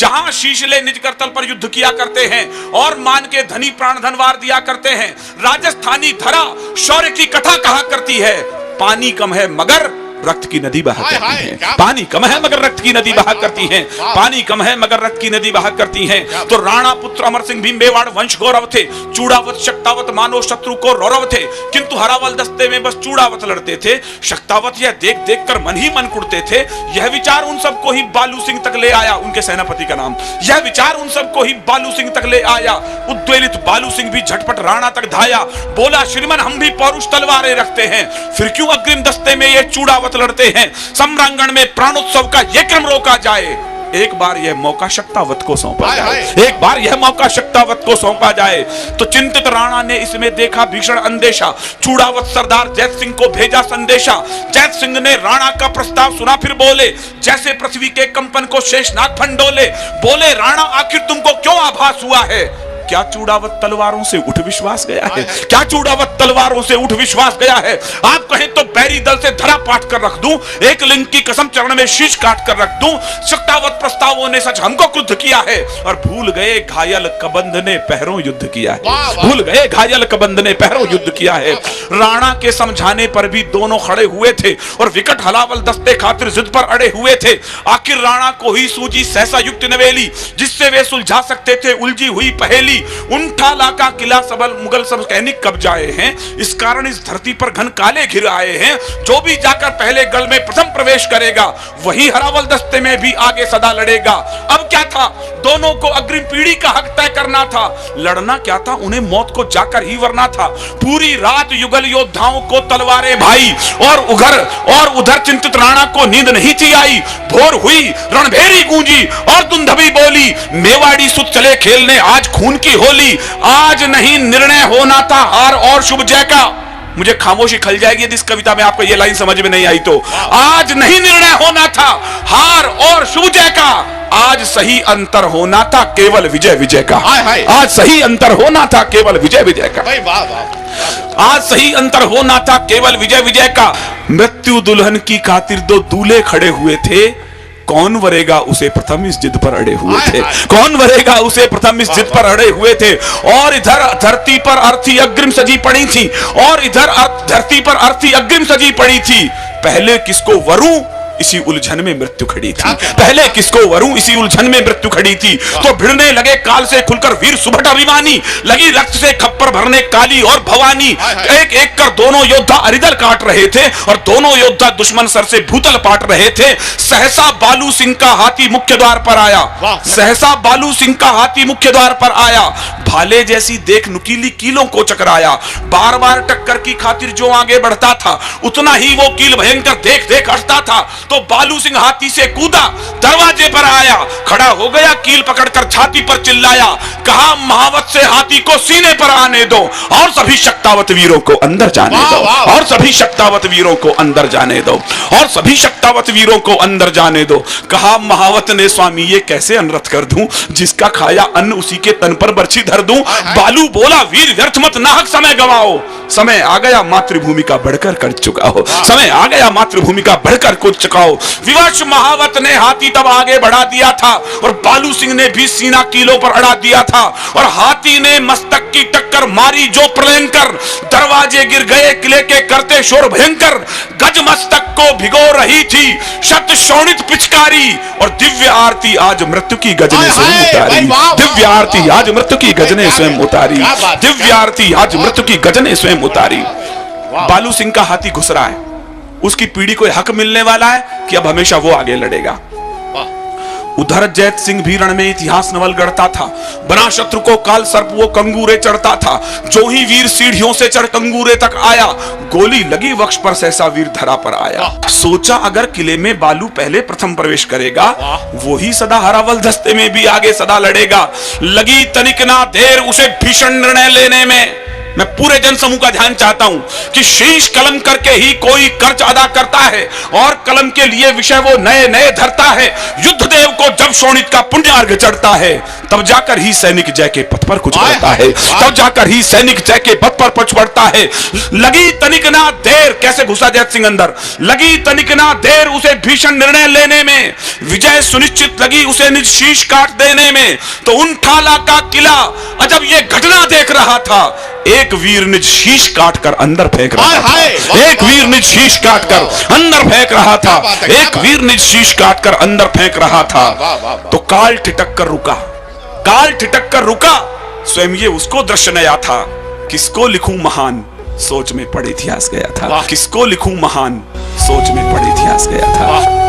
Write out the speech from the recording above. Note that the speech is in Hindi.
जहां शीशले निज कर तल पर युद्ध किया करते हैं और मान के धनी प्राण धनवार दिया करते हैं। राजस्थानी धरा शौर्य की कथा कहा करती है, पानी कम है मगर रक्त की नदी बहा करती है। पानी कम है मगर रक्त की नदी बहा करती है। पानी कम है मगर रक्त की नदी बहा करती है। तो राणा पुत्र अमर सिंह भीम मेवाड़ वंश गौरव थे, चूड़ावत शक्तावत मानो शत्रु को रौरव थे। किंतु हरावल दस्ते में बस चूड़ावत लड़ते थे, शक्तावत यह देख देख कर मन ही मन कुड़ते थे। यह विचार उन सबको ही बालू सिंह तक ले आया, उनके सेनापति का नाम, यह विचार उन सबको ही बालू सिंह तक ले आया। उद्वेलित बालू सिंह भी झटपट राणा तक धाया, बोला श्रीमन हम भी पौरुष तलवारें रखते हैं, फिर क्यों अग्रिम दस्ते में ये चूड़ावत लड़ते हैं। सम्रांगण में प्राणोत्सव का यह क्रम रोका जाए, एक बार यह मौका शक्तावत को सौंपा जाए, एक बार यह मौका शक्तावत को सौंपा जाए। तो चिंतित राणा ने इसमें देखा भीषण अंदेशा, चूड़ावत सरदार जैत सिंह को भेजा संदेशा। जैत सिंह ने राणा का प्रस्ताव सुना, फिर बोले जैसे पृथ्वी के कंपन को शेषनाग फंडोले, बोले राणा आखिर तुमको क्यों आभास हुआ है, क्या चूड़ावत तलवारों से उठ विश्वास गया है, क्या चूड़ावत तलवारों से उठ विश्वास गया है। आप कहें तो बैरी दल से धरा पाट कर रख दूं, एक लिंग की कसम चरण में शीश काट कर रख दूं। शक्तावत प्रस्तावों ने सच हमको क्रुद्ध किया है, और भूल गए घायल कबंध ने पहरों युद्ध किया है, भूल गए घायल कबंध ने पहरों युद्ध किया है। राणा के समझाने पर भी दोनों खड़े हुए थे और विकट हलावल दस्ते खातिर जिद पर अड़े हुए थे। आखिर राणा को ही सूझी सहसा युक्त नवेली, जिससे वे सुलझा सकते थे उलझी हुई पहेली। उनठाला का किला सबल मुगल सब सैनिक कब्जाए हैं, इस कारण इस धरती पर घन काले घिर आए हैं। जो भी जाकर पहले गढ़ में प्रथम प्रवेश करेगा वही हरावल दस्ते में भी आगे सदा लड़ेगा। अब क्या था, दोनों को अग्रिम पीढ़ी का हक तय करना था। लड़ना क्या था, उन्हें मौत को जाकर ही वरना था। पूरी रात युगल योद्धाओं को तलवारें भाई, और उधर चिंतित राणा को नींद नहीं थी आई। भोर हुई, रणभेरी गूंजी और दुंदभी बोली, मेवाड़ी सुत चले खेलने आज खून की होली। आज नहीं निर्णय होना था हार और शुभ जय का। मुझे खामोशी खल जाएगी यदि इस कविता में आपको यह लाइन समझ में नहीं आई तो। आज नहीं निर्णय होना था हार और शुभ जय का, आज सही अंतर होना था केवल विजय विजय का। आज सही अंतर होना था केवल विजय विजय का, आज सही अंतर होना था केवल विजय विजय का। मृत्यु दुल्हन की खातिर दो दूल्हे खड़े हुए थे, कौन वरेगा उसे प्रथम इस जिद पर अड़े हुए थे, कौन वरेगा उसे प्रथम इस जिद पर अड़े हुए थे। और इधर धरती पर अर्थी अग्रिम सजी पड़ी थी, और इधर धरती पर अर्थी अग्रिम सजी पड़ी थी। पहले किसको वरूं इसी उलझन में मृत्यु खड़ी थी, पहले किसको वरूं इसी उलझन में मृत्यु खड़ी थी। तो भिड़ने लगे काल से खुलकर वीर सुभट अभिमानी, लगी रक्त से खप्पर भरने काली और भवानी। एक एक कर दोनों योद्धा अरिदल काट रहे थे, और दोनों योद्धा दुश्मन सर से भूतल पाट रहे थे। सहसा बालू सिंह का हाथी मुख्य द्वार पर आया, सहसा बालू सिंह का हाथी मुख्य द्वार पर आया। भाले जैसी देख नुकीली कीलों को चकराया, बार बार टक्कर की खातिर जो आगे बढ़ता था उतना ही वो कील भयंकर देख देख हटता था। तो बालू सिंह हाथी से कूदा, दरवाजे पर आया, खड़ा हो गया, कील पकड़कर छाती पर चिल्लाया, कहा महावत से हाथी को सीने पर आने दो और सभी शक्तावत वीरों को अंदर जाने दो, और सभी शक्तावत वीरों को अंदर जाने दो, और सभी शक्तावत वीरों को अंदर जाने दो। कहा महावत ने स्वामी ये कैसे अनर्थ कर दूं, जिसका खाया अन्न उसी के तन पर बर्छी धर दूं। बालू बोला वीर व्यर्थ मत नाहक समय गवाओ, समय आ गया मातृभूमि का बढ़कर कर चुका हो, समय आ गया मातृभूमि का बढ़कर कर चुका हो। विवश महावत ने हाथी तब आगे बढ़ा दिया था, और बालू सिंह ने भी सीना कीलों पर अड़ा दिया था, और हाथी ने मस्तक की टक्कर मारी जो प्रलयंकर। दरवाजे गिर गए किले के करते शोर भयंकर, गज मस्तक को भिगो रही थी शत शोणित पिचकारी, और दिव्य आरती आज मृत्यु की गजने स्वयं उतारी, दिव्य आरती आज मृत्यु की गजने स्वयं उतारी, दिव्य आरती आज मृत्यु की गजने स्वयं उतारी। बालू सिंह का हाथी घुस रहा है, उसकी पीढ़ी को हक मिलने वाला है कि अब हमेशा वो आगे लड़ेगा। उधर जैत सिंह भी रण में इतिहास नवल गढ़ता था, बना शत्रु को काल सर्प वो कंगूरे चढ़ता था। जो ही वीर सीढ़ियों से चढ़ कंगूरे तक आया, गोली लगी वक्ष पर सहसा वीर धरा पर आया। सोचा अगर किले में बालू पहले प्रथम प्रवेश करेगा, वो ही सदा हरावल दस्ते में भी आगे सदा लड़ेगा। लगी तनिक ना देर उसे भीषण निर्णय लेने में, मैं पूरे जनसमूह का ध्यान चाहता हूं कि शीश कलम करके ही कोई कर्ज अदा करता है और कलम के लिए विषय वो नए नए धरता है। युद्ध देव को जब शोणित का पुण्य अर्घ चढ़ता है तब जाकर ही सैनिक जय के पथ पर कुछ बढ़ता है, तब जाकर ही सैनिक जय के पथ पर कुछ बढ़ता है। लगी तनिक ना देर, कैसे घुसा जैत सिंह अंदर, लगी तनिक ना देर उसे भीषण निर्णय लेने में, विजय सुनिश्चित लगी उसे निज शीश काट देने में। तो उन ठाला का किला अजब ये घटना देख रहा था, एक वीर निज शीश काट कर अंदर फेंक रहा था, एक वीर निज शीश काट कर अंदर फेंक रहा था, एक वीर निज शीश काट कर अंदर फेंक रहा था। तो काल ठिठक कर रुका, काल ठिठक कर रुका, स्वयं ये उसको दृश्य नया था। किसको लिखूं महान, सोच में पड़े इतिहास गया था, किसको लिखूं महान, सोच में पड़े इतिहास गया था।